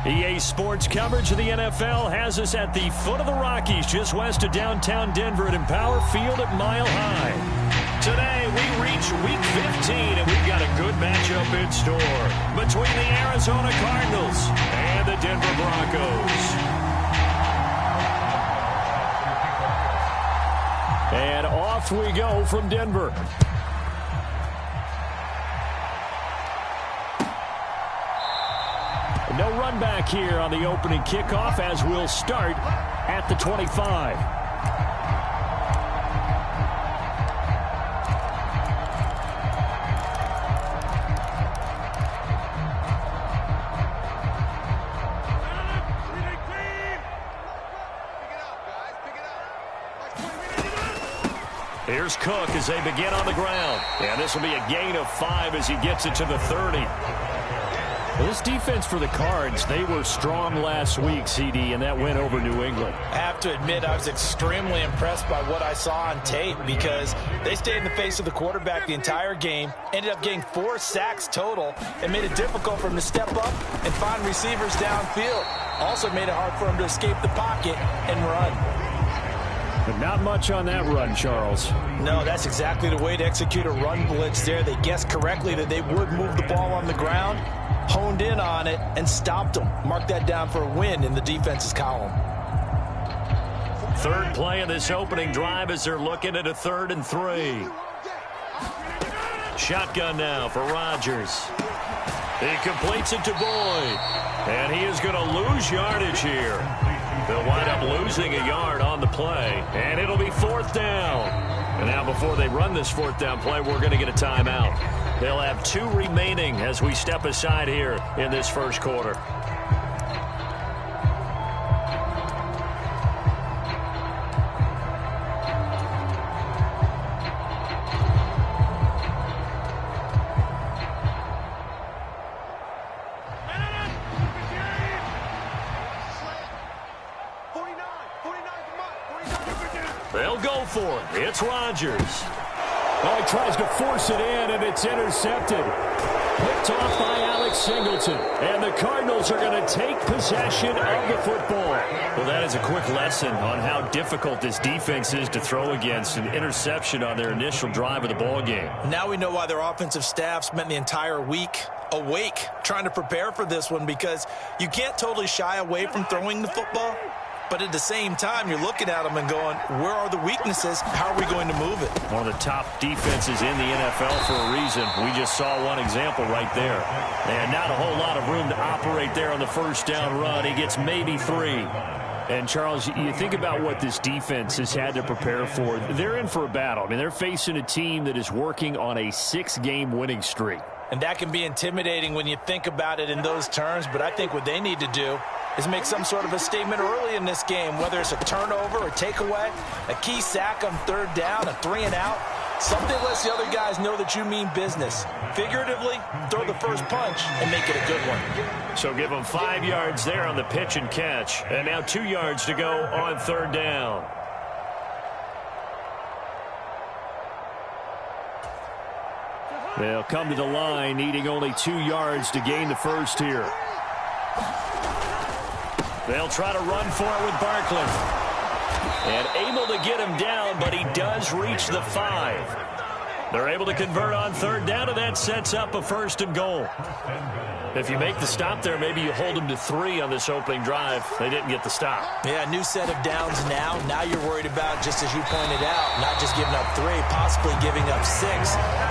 EA Sports coverage of the NFL has us at the foot of the Rockies, just west of downtown Denver at Empower Field at Mile High. Today, we reach Week 15, and we've got a good matchup in store between the Arizona Cardinals and the Denver Broncos. And off we go from Denver. No run back here on the opening kickoff as we'll start at the 25. Here's Cook as they begin on the ground. And this will be a gain of 5 as he gets it to the 30. Well, this defense for the Cards, they were strong last week, CD, and that win over New England. I have to admit, I was extremely impressed by what I saw on tape because they stayed in the face of the quarterback the entire game, ended up getting 4 sacks total, and made it difficult for him to step up and find receivers downfield. Also made it hard for him to escape the pocket and run. But not much on that run, Charles. No, that's exactly the way to execute a run blitz there. They guessed correctly that they would move the ball on the ground, honed in on it, and stopped them. Mark that down for a win in the defense's column. Third play of this opening drive as they're looking at a 3rd and 3. Shotgun now for Rodgers. He completes it to Boyd. And he is going to lose yardage here. They'll wind up losing a yard on the play. And it'll be 4th down. And now before they run this 4th down play, we're going to get a timeout. They'll have 2 remaining as we step aside here in this first quarter. They'll go for it. It's Rodgers. Oh, he tries to force it in, and it's intercepted. Picked off by Alex Singleton. And the Cardinals are going to take possession of the football. Well, that is a quick lesson on how difficult this defense is to throw against. An interception on their initial drive of the ball game. Now we know why their offensive staff spent the entire week awake trying to prepare for this one, because you can't totally shy away from throwing the football. But at the same time, you're looking at them and going, where are the weaknesses? How are we going to move it? One of the top defenses in the NFL for a reason. We just saw one example right there. And not a whole lot of room to operate there on the first down run. He gets maybe 3. And, Charles, you think about what this defense has had to prepare for. They're in for a battle. I mean, they're facing a team that is working on a 6-game winning streak. And that can be intimidating when you think about it in those terms. But I think what they need to do is make some sort of a statement early in this game, whether it's a turnover or takeaway, a key sack on 3rd down, a 3-and-out. Something lets the other guys know that you mean business. Figuratively, throw the first punch and make it a good one. So give them 5 yards there on the pitch and catch. And now 2 yards to go on 3rd down. They'll come to the line, needing only 2 yards to gain the first here. They'll try to run for it with Barkley. And able to get him down, but he does reach the 5. They're able to convert on 3rd down, and that sets up a 1st and goal. If you make the stop there, maybe you hold them to 3 on this opening drive. They didn't get the stop. Yeah, new set of downs now. Now you're worried about, just as you pointed out, not just giving up 3, possibly giving up 6.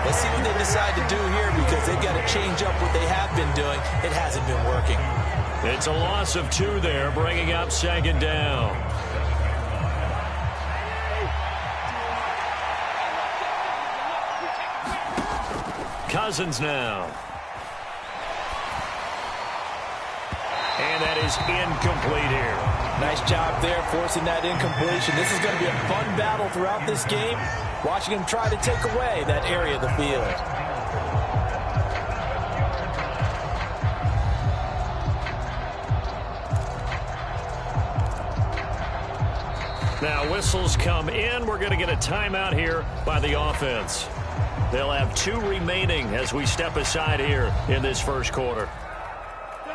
Let's see what they decide to do here, because they've got to change up what they have been doing. It hasn't been working. It's a loss of 2 there, bringing up 2nd down. Cousins now. And that is incomplete here. Nice job there, forcing that incompletion. This is going to be a fun battle throughout this game, watching him try to take away that area of the field. Now whistles come in. We're going to get a timeout here by the offense. They'll have 2 remaining as we step aside here in this first quarter.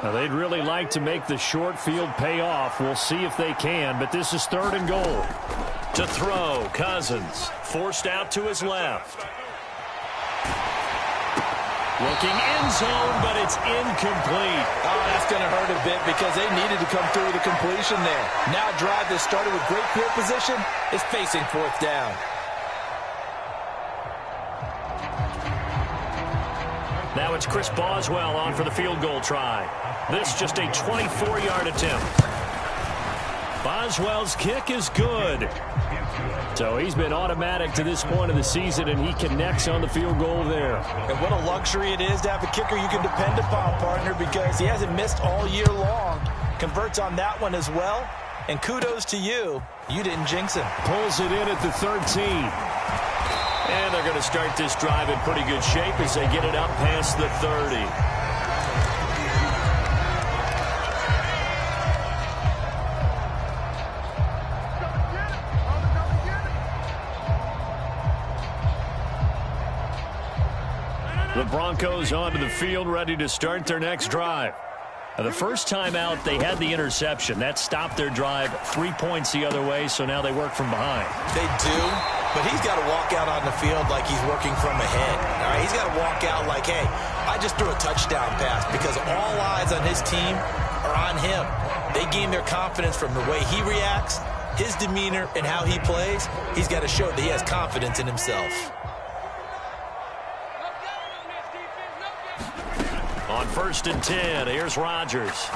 Now, they'd really like to make the short field pay off. We'll see if they can, but this is 3rd and goal. To throw, Cousins, forced out to his left. Looking end zone, but it's incomplete. Oh, that's going to hurt a bit because they needed to come through with a completion there. Now a drive that started with great field position is facing 4th down. Now it's Chris Boswell on for the field goal try. This just a 24-yard attempt. Boswell's kick is good. So he's been automatic to this point of the season, and he connects on the field goal there. And what a luxury it is to have a kicker you can depend upon, partner, because he hasn't missed all year long. Converts on that one as well. And kudos to you. You didn't jinx him. Pulls it in at the 13. And they're going to start this drive in pretty good shape as they get it up past the 30. The Broncos onto the field, ready to start their next drive. The first time out, they had the interception. That stopped their drive 3 points the other way, so now they work from behind. They do, but he's got to walk out on the field like he's working from ahead. All right, he's got to walk out like, hey, I just threw a touchdown pass, because all eyes on his team are on him. They gain their confidence from the way he reacts, his demeanor, and how he plays. He's got to show that he has confidence in himself. On 1st and 10, here's Rodgers.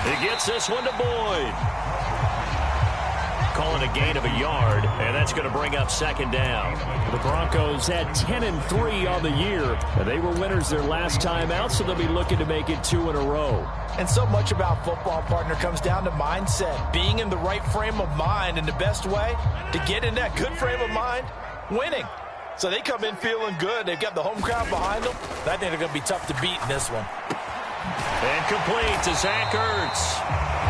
He gets this one to Boyd. Calling a gain of a yard, and that's going to bring up 2nd down. The Broncos had 10-3 on the year, and they were winners their last time out, so they'll be looking to make it 2 in a row. And so much about football, partner, comes down to mindset. Being in the right frame of mind, and the best way to get in that good frame of mind, winning. So they come in feeling good. They've got the home crowd behind them. I think they're going to be tough to beat in this one. And complete to Zach Ertz.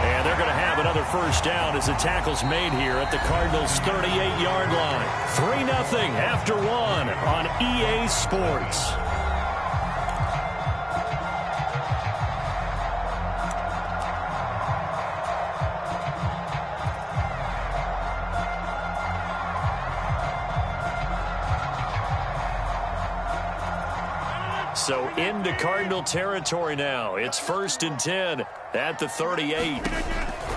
And they're going to have another 1st down as the tackle's made here at the Cardinals' 38-yard line. 3-0 after 1 on EA Sports. So into Cardinal territory now. It's 1st and 10 at the 38.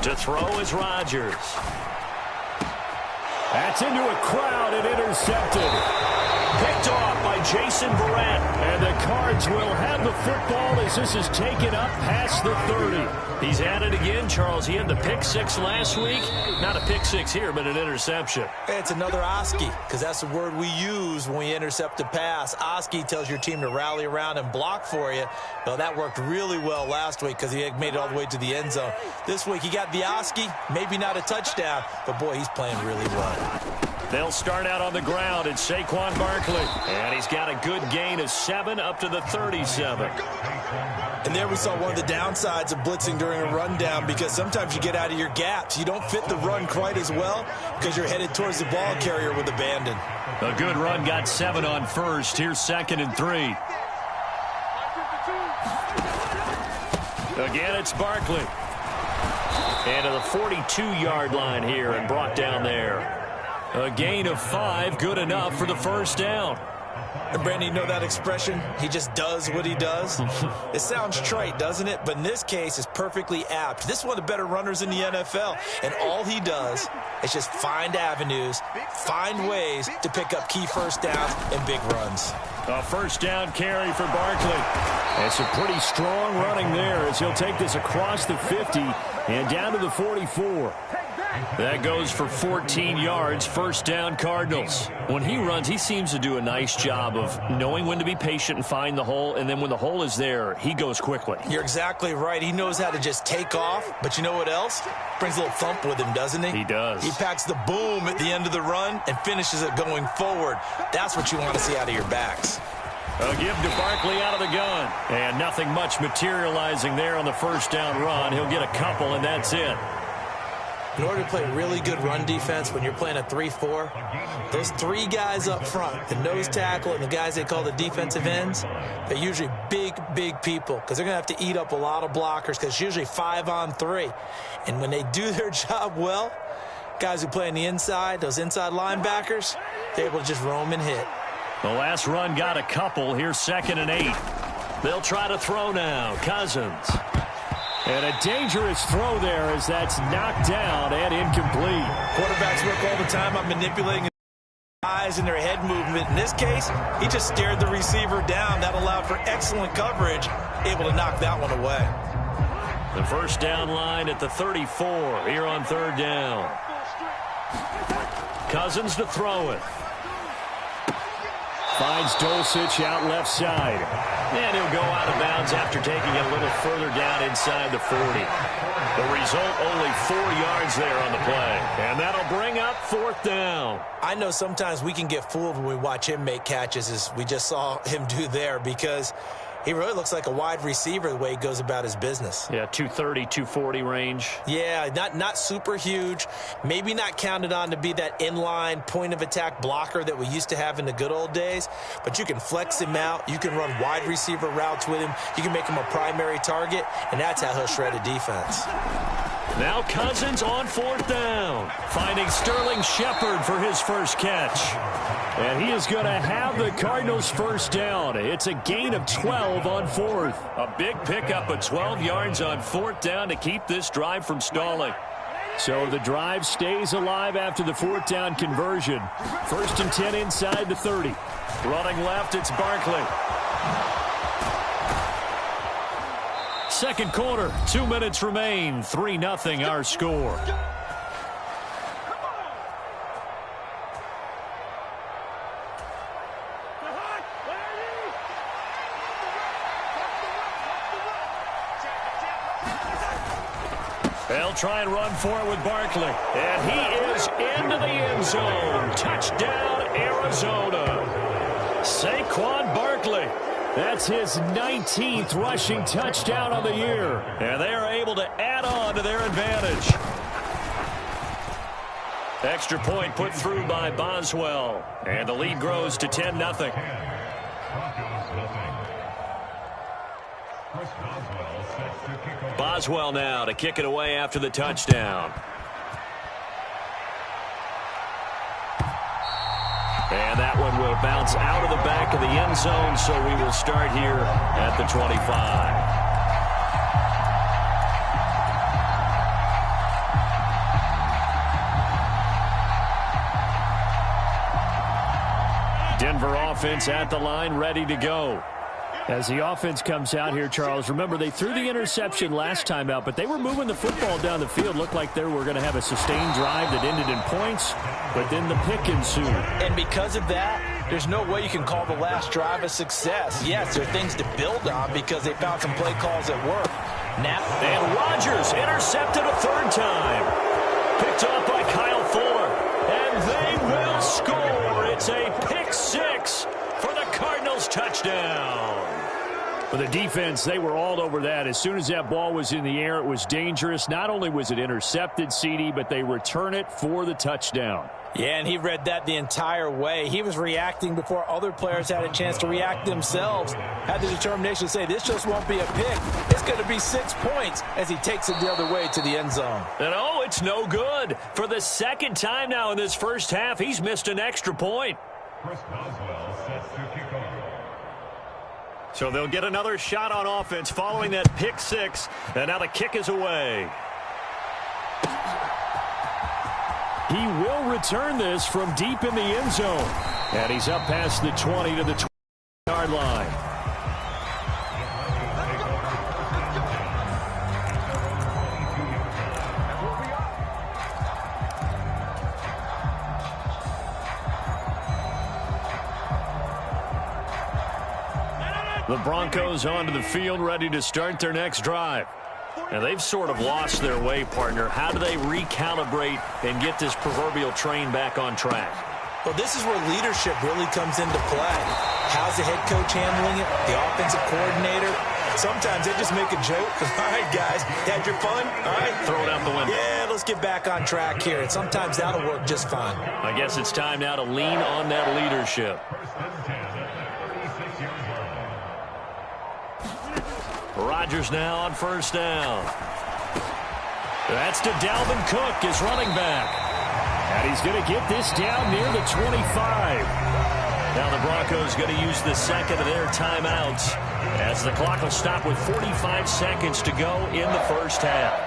To throw is Rodgers. That's into a crowd and intercepted. Picked off by Jason Verrett. And the Cards will have the football as this is taken up past the 30. He's at it again, Charles. He had the pick 6 last week. Not a pick 6 here, but an interception. It's another Oski, because that's the word we use when we intercept a pass. Oski tells your team to rally around and block for you. Well, that worked really well last week because he had made it all the way to the end zone. This week he got the Oski, maybe not a touchdown, but boy, he's playing really well. They'll start out on the ground. It's Saquon Barkley. And he's got a good gain of 7 up to the 37. And there we saw one of the downsides of blitzing during a rundown, because sometimes you get out of your gaps. You don't fit the run quite as well because you're headed towards the ball carrier with abandon. A good run got 7 on 1st. Here's 2nd and 3. Again, it's Barkley. And to the 42-yard line here and brought down there. A gain of 5, good enough for the 1st down. And Brandon, you know that expression? He just does what he does. It sounds trite, doesn't it? But in this case, it's perfectly apt. This is one of the better runners in the NFL. And all he does is just find avenues, find ways to pick up key 1st downs and big runs. A 1st down carry for Barkley. It's a pretty strong running there as he'll take this across the 50 and down to the 44. That goes for 14 yards, 1st down Cardinals. When he runs, he seems to do a nice job of knowing when to be patient and find the hole, and then when the hole is there, he goes quickly. You're exactly right. He knows how to just take off, but you know what else? Brings a little thump with him, doesn't he? He does. He packs the boom at the end of the run and finishes it going forward. That's what you want to see out of your backs. A give to Barkley out of the gun. And nothing much materializing there on the 1st down run. He'll get a couple, and that's it. in order to play really good run defense when you're playing a 3-4, those three guys up front, the nose tackle and the guys they call the defensive ends, they're usually big people because they're going to have to eat up a lot of blockers because it's usually 5-on-3. And when they do their job well, guys who play on the inside, those inside linebackers, they're able to just roam and hit. The last run got a couple. Here's 2nd and 8. They'll try to throw now. Cousins. And a dangerous throw there as that's knocked down and incomplete. Quarterbacks work all the time on manipulating their eyes and their head movement. In this case, he just stared the receiver down. That allowed for excellent coverage, able to knock that one away. The first down line at the 34 here on 3rd down. Cousins to throw it. Finds Dulcich out left side. And he'll go out of bounds after taking it a little further down inside the 40. The result, only 4 yards there on the play. And that'll bring up 4th down. I know sometimes we can get fooled when we watch him make catches, as we just saw him do there, because he really looks like a wide receiver the way he goes about his business. Yeah, 230, 240 range. Yeah, not super huge. Maybe not counted on to be that inline point-of-attack blocker that we used to have in the good old days. But you can flex him out. You can run wide receiver routes with him. You can make him a primary target, and that's how he'll shred a defense. Now Cousins on 4th down, finding Sterling Shepard for his first catch. And he is going to have the Cardinals' first down. It's a gain of 12 on 4th. A big pickup of 12 yards on 4th down to keep this drive from stalling. So the drive stays alive after the 4th down conversion. 1st and 10 inside the 30. Running left, it's Barkley. Second quarter, 2 minutes remain. 3-0 our score. They'll try and run for it with Barkley. And he is into the end zone. Touchdown, Arizona. Saquon Barkley. That's his 19th rushing touchdown on the year. And they are able to add on to their advantage. Extra point put through by Boswell. And the lead grows to 10-0. Boswell now to kick it away after the touchdown. And that one will bounce out of the back of the end zone, so we will start here at the 25. Denver offense at the line, ready to go. As the offense comes out here, Charles, remember they threw the interception last time out, but they were moving the football down the field. Looked like they were going to have a sustained drive that ended in points, but then the pick ensued. And because of that, there's no way you can call the last drive a success. Yes, there are things to build on because they found some play calls that work. And Rodgers intercepted a 3rd time. Picked off by Kyle Fuller. And they will score. It's a pick 6 for the Cardinals touchdown. For the defense, they were all over that. As soon as that ball was in the air, it was dangerous. Not only was it intercepted, CD, but they return it for the touchdown. Yeah, and he read that the entire way. He was reacting before other players had a chance to react themselves. Had the determination to say, this just won't be a pick. It's going to be 6 points as he takes it the other way to the end zone. And oh, it's no good. For the 2nd time now in this first half, he's missed an extra point. Chris Boswell sets to kick off. So they'll get another shot on offense following that pick 6. And now the kick is away. He will return this from deep in the end zone. And he's up past the 20 to the 20-yard line. The Broncos onto the field, ready to start their next drive. And they've sort of lost their way, partner. How do they recalibrate and get this proverbial train back on track? Well, this is where leadership really comes into play. How's the head coach handling it? The offensive coordinator? Sometimes they just make a joke. All right, guys, had your fun? All right. Throw it out the window. Yeah, let's get back on track here. And sometimes that'll work just fine. I guess it's time now to lean on that leadership. Rodgers now on first down. That's to Dalvin Cook, his running back. And he's going to get this down near the 25. Now the Broncos going to use the second of their timeouts as the clock will stop with 45 seconds to go in the first half.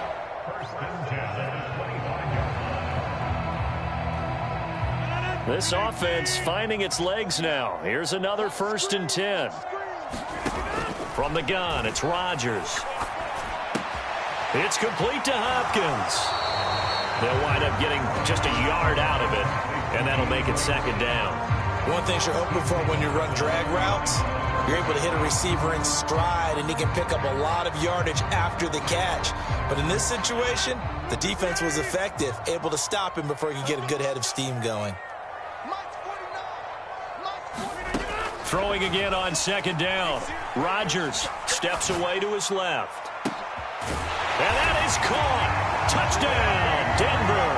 This offense finding its legs now. Here's another 1st and 10. From the gun, it's Rodgers. It's complete to Hopkins. They'll wind up getting just a yard out of it, and that'll make it second down. One thing you're hoping for when you run drag routes, you're able to hit a receiver in stride, and he can pick up a lot of yardage after the catch. But in this situation, the defense was effective, able to stop him before he could get a good head of steam going. Throwing again on second down. Rodgers steps away to his left. And that is caught. Touchdown, Denver.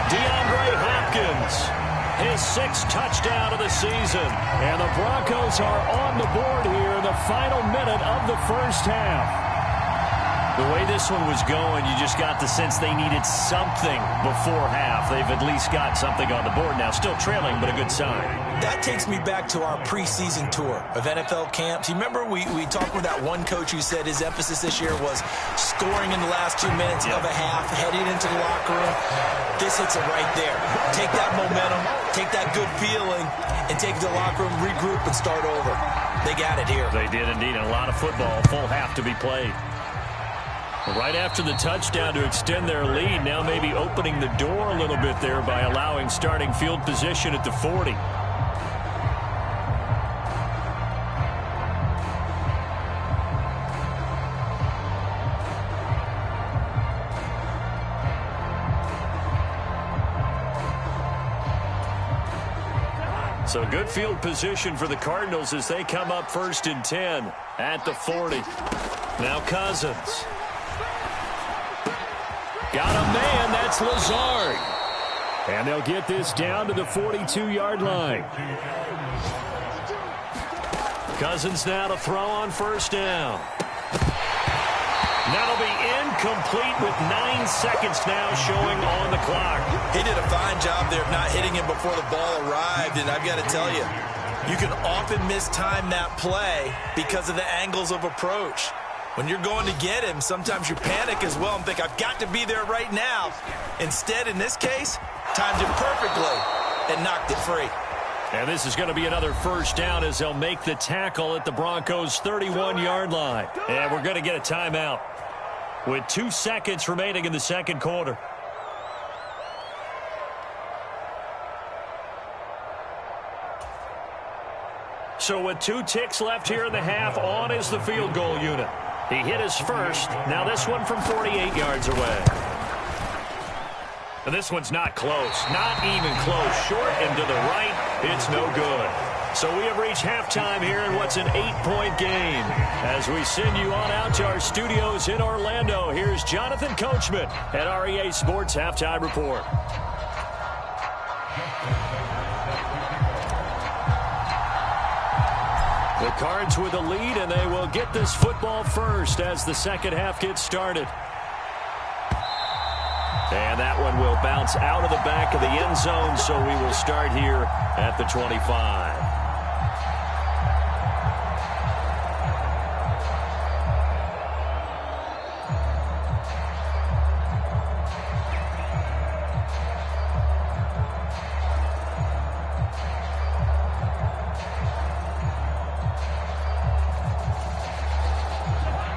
DeAndre Hopkins, his 6th touchdown of the season. And the Broncos are on the board here in the final minute of the first half. The way this one was going, you just got the sense they needed something before half. They've at least got something on the board now. Still trailing, but a good sign. That takes me back to our preseason tour of NFL camps. You remember we talked with that one coach who said his emphasis this year was scoring in the last 2 minutes of a half, heading into the locker room. This hits it right there. Take that momentum, take that good feeling, and take it to the locker room, regroup, and start over. They got it here. They did indeed, and a lot of football, full half to be played. Right after the touchdown to extend their lead, now maybe opening the door a little bit there by allowing starting field position at the 40. So good field position for the Cardinals as they come up 1st and 10 at the 40. Now Cousins. Got a man, that's Lazard. And they'll get this down to the 42-yard line. Cousins now to throw on first down. That'll be incomplete with 9 seconds now showing on the clock. He did a fine job there of not hitting him before the ball arrived, and I've got to tell you, you can often mistime that play because of the angles of approach. When you're going to get him, sometimes you panic as well and think, I've got to be there right now. Instead, in this case, timed it perfectly and knocked it free. And this is going to be another first down as they'll make the tackle at the Broncos' 31-yard line. And we're going to get a timeout with 2 seconds remaining in the second quarter. So with 2 ticks left here in the half, on is the field goal unit. He hit his first. Now this one from 48 yards away. And this one's not close. Not even close. Short and to the right. It's no good. So we have reached halftime here in what's an 8-point game. As we send you on out to our studios in Orlando, here's Jonathan Coachman at REA Sports Halftime Report. The Cards with a lead, and they will get this football first as the second half gets started. And that one will bounce out of the back of the end zone, so we will start here at the 25.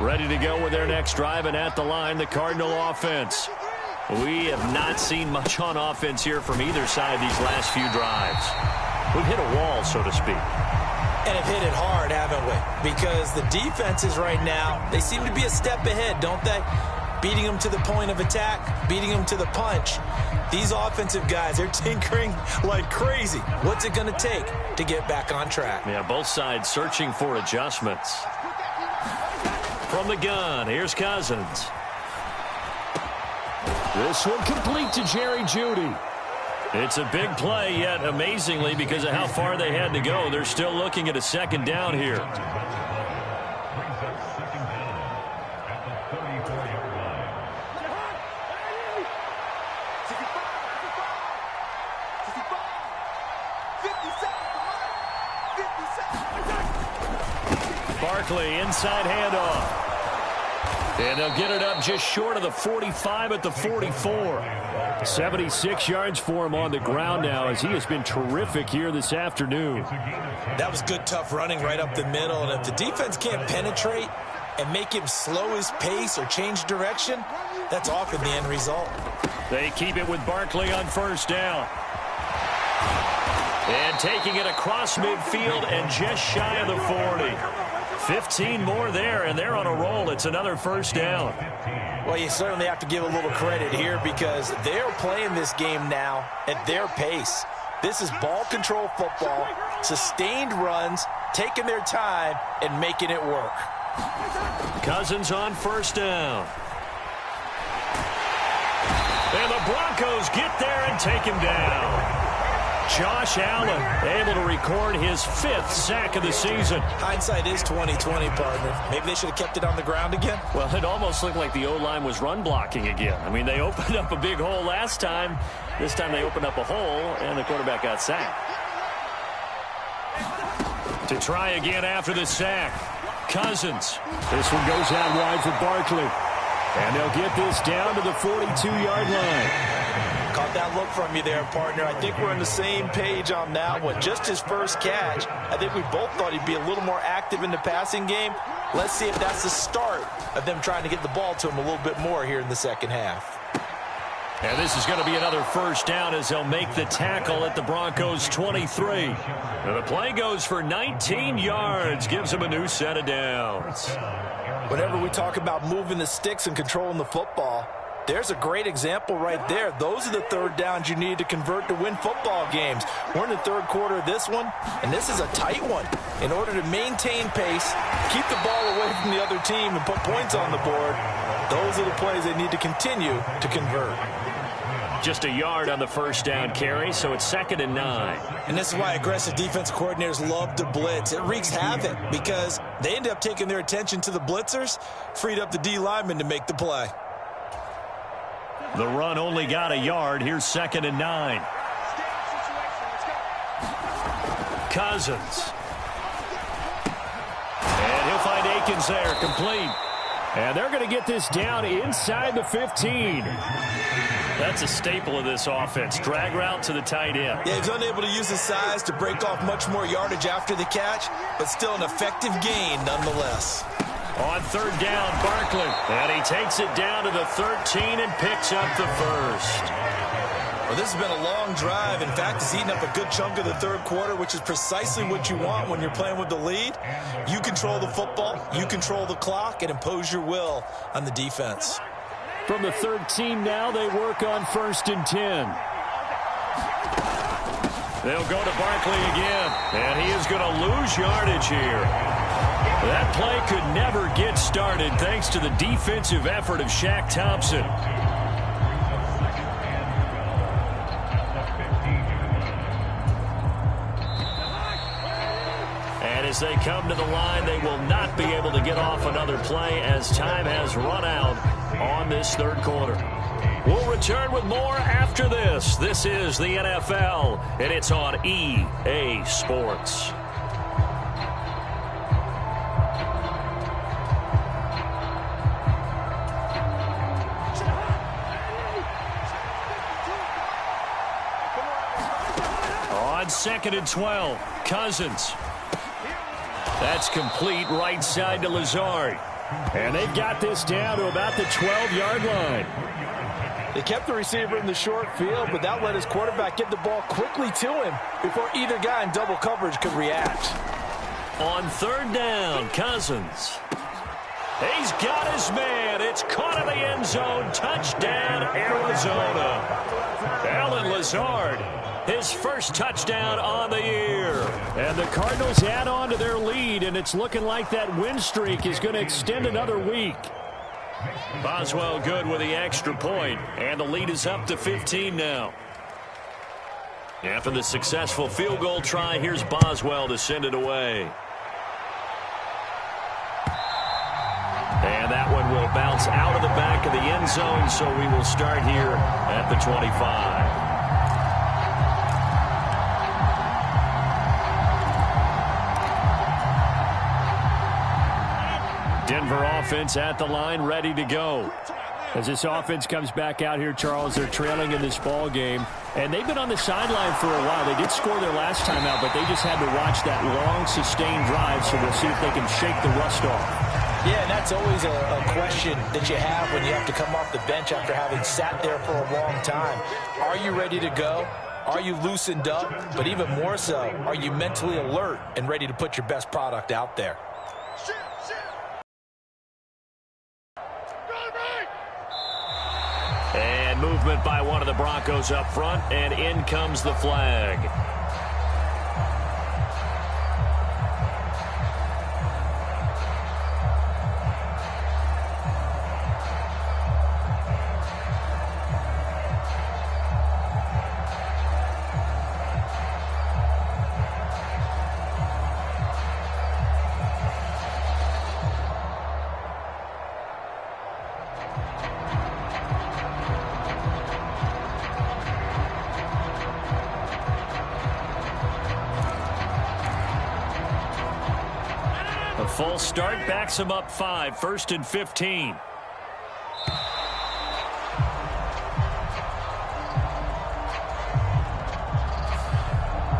Ready to go with their next drive, and at the line, the Cardinal offense. We have not seen much on offense here from either side these last few drives. We've hit a wall, so to speak. And have hit it hard, haven't we? Because the defenses right now, they seem to be a step ahead, don't they? Beating them to the point of attack, beating them to the punch. These offensive guys, they're tinkering like crazy. What's it going to take to get back on track? Yeah, both sides searching for adjustments. from the gun. Here's Cousins. This one complete to Jerry Jeudy. It's a big play, yet amazingly, because of how far they had to go, they're still looking at a second down here. Barkley, inside handoff. And they'll get it up just short of the 45 at the 44. 76 yards for him on the ground now, as he has been terrific here this afternoon. That was good, tough running right up the middle. And if the defense can't penetrate and make him slow his pace or change direction, that's often the end result. They keep it with Barkley on first down. And taking it across midfield and just shy of the 40. 15 more there, and they're on a roll. It's another first down. Well, you certainly have to give a little credit here because they're playing this game now at their pace. This is ball control football, sustained runs, taking their time, and making it work. Cousins on first down. And the Broncos get there and take him down. Josh Allen able to record his 5th sack of the season. Hindsight is 20/20, partner. Maybe they should have kept it on the ground again. Well, it almost looked like the O-line was run blocking again. I mean, they opened up a big hole last time. This time they opened up a hole, and the quarterback got sacked. To try again after the sack, Cousins. This one goes out wide for Barkley. And they'll get this down to the 42-yard line. Caught that look from you there, partner. I think we're on the same page on that one. Just his first catch. I think we both thought he'd be a little more active in the passing game. Let's see if that's the start of them trying to get the ball to him a little bit more here in the second half. And this is going to be another first down as they'll make the tackle at the Broncos 23. And the play goes for 19 yards, gives them a new set of downs. Whenever we talk about moving the sticks and controlling the football, there's a great example right there. Those are the third downs you need to convert to win football games. We're in the third quarter of this one, and this is a tight one. In order to maintain pace, keep the ball away from the other team, and put points on the board, those are the plays they need to continue to convert. Just a yard on the first down carry, so it's 2nd and 9. And this is why aggressive defense coordinators love to blitz. It wreaks havoc because they end up taking their attention to the blitzers, freed up the D lineman to make the play. The run only got a yard. Here's 2nd and 9. Cousins. And he'll find Akins there, complete. And they're going to get this down inside the 15. That's a staple of this offense. Drag route to the tight end. Yeah, he's unable to use his size to break off much more yardage after the catch, but still an effective gain nonetheless. On third down, Barkley. And he takes it down to the 13 and picks up the first. Well, this has been a long drive. In fact, it's eaten up a good chunk of the third quarter, which is precisely what you want when you're playing with the lead. You control the football, you control the clock, and impose your will on the defense. From the 13 now, they work on 1st and 10. They'll go to Barkley again, and he is going to lose yardage here. That play could never get started thanks to the defensive effort of Shaq Thompson. And as they come to the line, they will not be able to get off another play as time has run out on this third quarter. We'll return with more after this. This is the NFL, and it's on EA Sports. On 2nd and 12, Cousins. That's complete right side to Lazard. And they've got this down to about the 12-yard line. They kept the receiver in the short field, but that let his quarterback get the ball quickly to him before either guy in double coverage could react. On third down, Cousins. He's got his man. It's caught in the end zone. Touchdown, Arizona. Allen Lazard. his first touchdown on the year. And the Cardinals add on to their lead, and it's looking like that win streak is going to extend another week. Boswell good with the extra point, and the lead is up to 15 now. After the successful field goal try, here's Boswell to send it away. And that one will bounce out of the back of the end zone, so we will start here at the 25. Denver offense at the line, ready to go. As this offense comes back out here, Charles, they're trailing in this ball game. And they've been on the sideline for a while. They did score their last time out, but they just had to watch that long, sustained drive, so we'll see if they can shake the rust off. Yeah, and that's always a question that you have when you have to come off the bench after having sat there for a long time. Are you ready to go? Are you loosened up? But even more so, are you mentally alert and ready to put your best product out there? And movement by one of the Broncos up front, and in comes the flag. Full start backs him up 5, 1st and 15.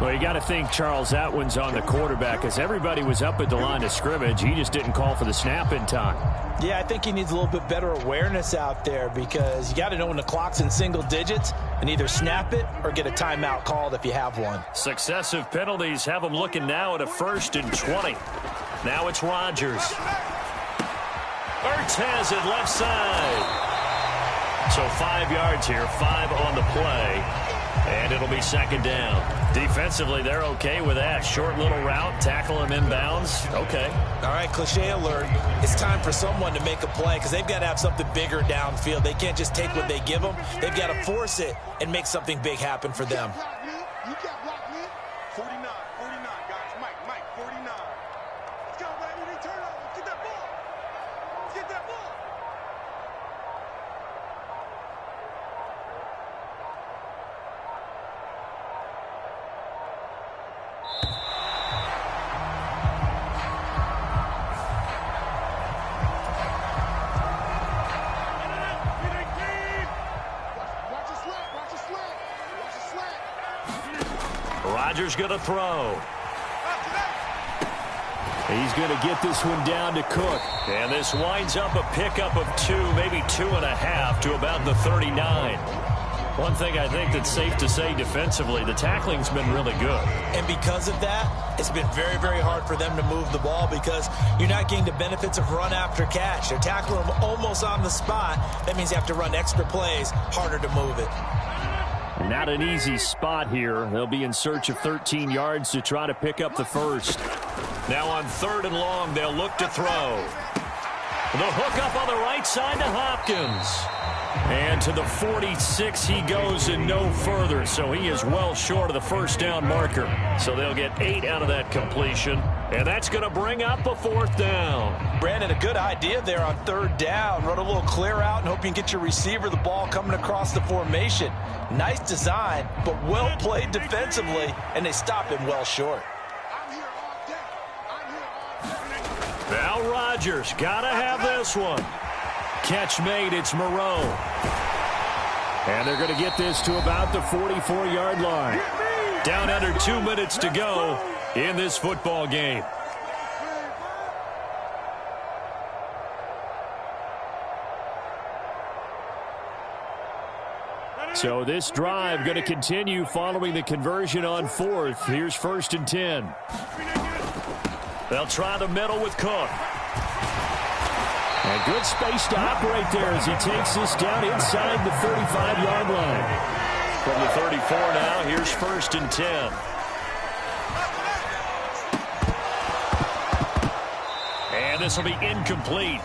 Well, you got to think, Charles, that one's on the quarterback, as everybody was up at the line of scrimmage. He just didn't call for the snap in time. Yeah, I think he needs a little bit better awareness out there, because you got to know when the clock's in single digits and either snap it or get a timeout called if you have one. Successive penalties have him looking now at a 1st and 20. Now it's Rodgers. Ertz has it left side. So 5 yards here, 5 on the play, and it'll be 2nd down. Defensively, they're okay with that. Short little route, tackle him inbounds. Okay. All right, cliche alert. It's time for someone to make a play, because they've got to have something bigger downfield. They can't just take what they give them. They've got to force it and make something big happen for them. You got blocked, man. 49, guys. Mike, 49. Let's go, baby. They turn over. Get that ball. Get that ball. Rodgers going to throw. He's going to get this one down to Cook. And this winds up a pickup of 2, maybe 2.5 to about the 39. One thing I think that's safe to say defensively, the tackling's been really good. And because of that, it's been very, very hard for them to move the ball, because you're not getting the benefits of run after catch. They're tackling them almost on the spot. That means you have to run extra plays, harder to move it. Not an easy spot here. They'll be in search of 13 yards to try to pick up the first. Now on 3rd and long, they'll look to throw. The hook up on the right side to Hopkins. And to the 46 he goes and no further. So he is well short of the 1st down marker. So they'll get 8 out of that completion. And that's going to bring up a 4th down. Brandon, a good idea there on 3rd down. Run a little clear out and hope you can get your receiver the ball coming across the formation. Nice design, but well played defensively, and they stop him well short. Now Rodgers, got to have this one. Catch made, it's Moreau. And they're going to get this to about the 44-yard line. Down under 2 minutes to go in this football game. So this drive going to continue following the conversion on 4th. Here's 1st and 10. They'll try the middle with Cook. And good space to operate there as he takes this down inside the 35-yard line. From the 34 now, here's 1st and 10. And this will be incomplete.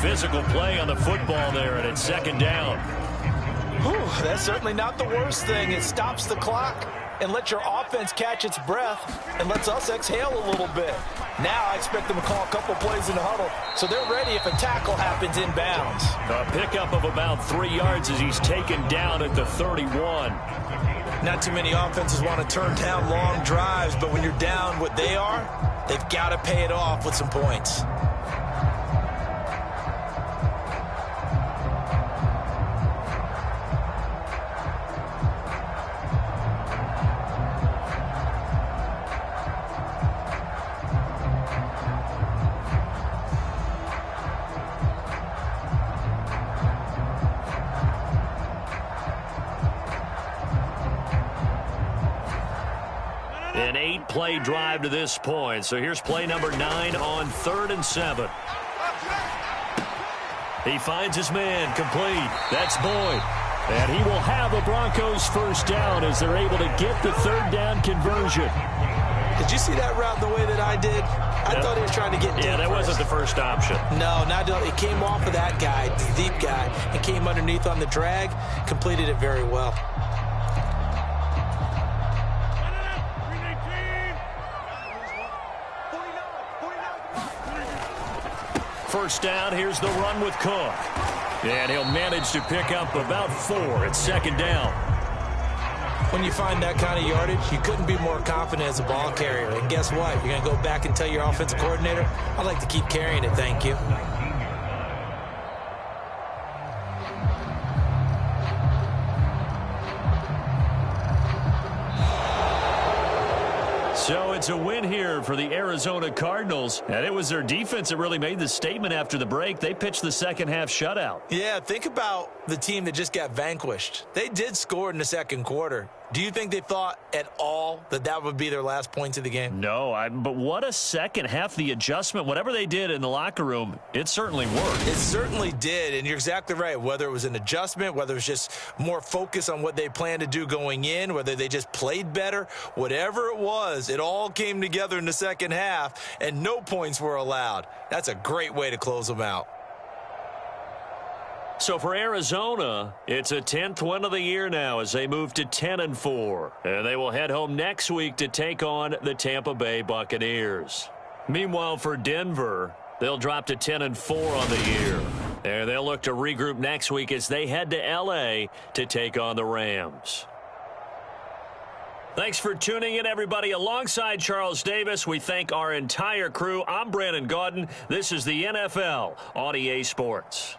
Physical play on the football there, and it's 2nd down. Whew, that's certainly not the worst thing. It stops the clock and lets your offense catch its breath and lets us exhale a little bit. Now I expect them to call a couple plays in the huddle, so they're ready if a tackle happens inbounds. A pickup of about 3 yards as he's taken down at the 31. Not too many offenses want to turn down long drives, but when you're down what they are, they've got to pay it off with some points. An 8-play drive to this point. So here's play number 9 on 3rd and 7. He finds his man complete. That's Boyd. And he will have the Broncos 1st down as they're able to get the 3rd down conversion. Did you see that route the way that I did? I thought he was trying to get deep. Yeah, that wasn't the first option. No, not it came off of that guy, the deep guy, and came underneath on the drag, completed it very well. 1st down, here's the run with Cook. And he'll manage to pick up about 4 at 2nd down. When you find that kind of yardage, you couldn't be more confident as a ball carrier. And guess what? You're going to go back and tell your offensive coordinator, I'd like to keep carrying it, thank you. So it's a win here for the Arizona Cardinals. And it was their defense that really made the statement after the break. They pitched the second-half shutout. Yeah, think about the team that just got vanquished. They did score in the 2nd quarter. Do you think they thought at all that that would be their last points of the game? No, but what a second half. The adjustment, whatever they did in the locker room, it certainly worked. It certainly did, and you're exactly right. Whether it was an adjustment, whether it was just more focus on what they planned to do going in, whether they just played better, whatever it was, it all came together in the 2nd half, and no points were allowed. That's a great way to close them out. So for Arizona, it's a 10th win of the year now as they move to 10-4. And they will head home next week to take on the Tampa Bay Buccaneers. Meanwhile, for Denver, they'll drop to 10-4 on the year. And they'll look to regroup next week as they head to L.A. to take on the Rams. Thanks for tuning in, everybody. Alongside Charles Davis, we thank our entire crew. I'm Brandon Gaudin. This is the NFL on EA Sports.